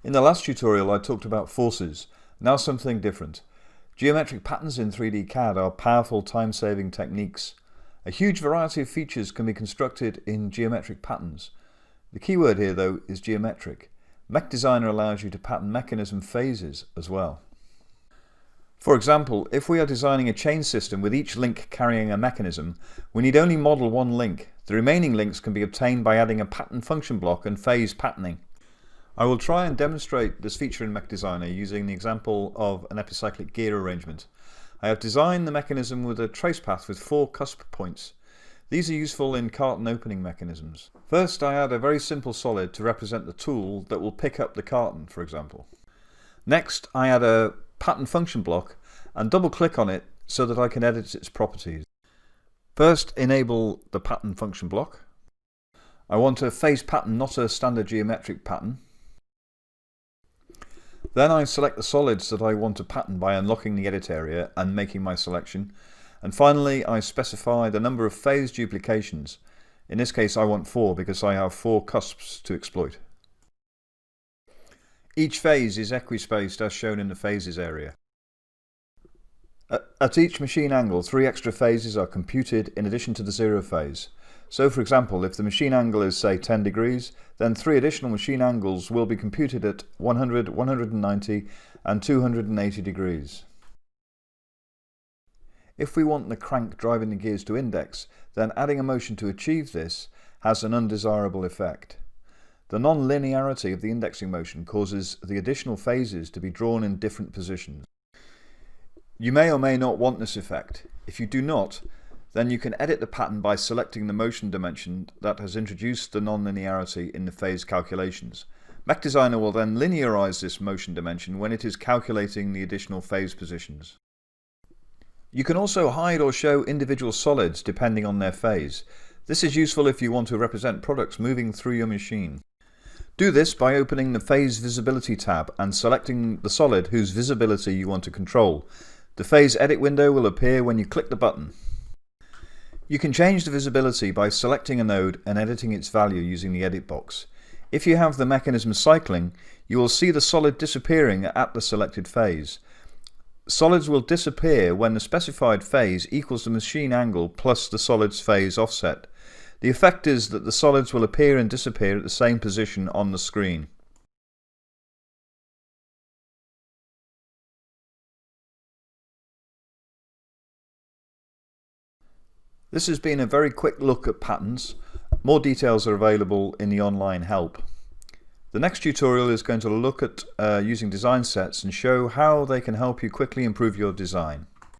In the last tutorial I talked about forces, now something different. Geometric patterns in 3D CAD are powerful time-saving techniques. A huge variety of features can be constructed in geometric patterns. The key word here though is geometric. MechDesigner allows you to pattern mechanism phases as well. For example, if we are designing a chain system with each link carrying a mechanism, we need only model one link. The remaining links can be obtained by adding a pattern function block and phase patterning. I will try and demonstrate this feature in MechDesigner using the example of an epicyclic gear arrangement. I have designed the mechanism with a trace path with 4 cusp points. These are useful in carton opening mechanisms. First, I add a very simple solid to represent the tool that will pick up the carton, for example. Next, I add a pattern function block and double click on it so that I can edit its properties. First, enable the pattern function block. I want a phase pattern, not a standard geometric pattern. Then I select the solids that I want to pattern by unlocking the edit area and making my selection. And finally, I specify the number of phase duplications. In this case I want 4 because I have 4 cusps to exploit. Each phase is equispaced as shown in the phases area. At each machine angle, 3 extra phases are computed in addition to the 0 phase. So for example, if the machine angle is say 10 degrees, then 3 additional machine angles will be computed at 100, 190 and 280 degrees. If we want the crank driving the gears to index, then adding a motion to achieve this has an undesirable effect. The non-linearity of the indexing motion causes the additional phases to be drawn in different positions. You may or may not want this effect. If you do not, then you can edit the pattern by selecting the motion dimension that has introduced the non-linearity in the phase calculations. MechDesigner will then linearize this motion dimension when it is calculating the additional phase positions. You can also hide or show individual solids depending on their phase. This is useful if you want to represent products moving through your machine. Do this by opening the Phase Visibility tab and selecting the solid whose visibility you want to control. The Phase Edit window will appear when you click the button. You can change the visibility by selecting a node and editing its value using the edit box. If you have the mechanism cycling, you will see the solid disappearing at the selected phase. Solids will disappear when the specified phase equals the machine angle plus the solid's phase offset. The effect is that the solids will appear and disappear at the same position on the screen. This has been a very quick look at patterns. More details are available in the online help. The next tutorial is going to look at using design sets and show how they can help you quickly improve your design.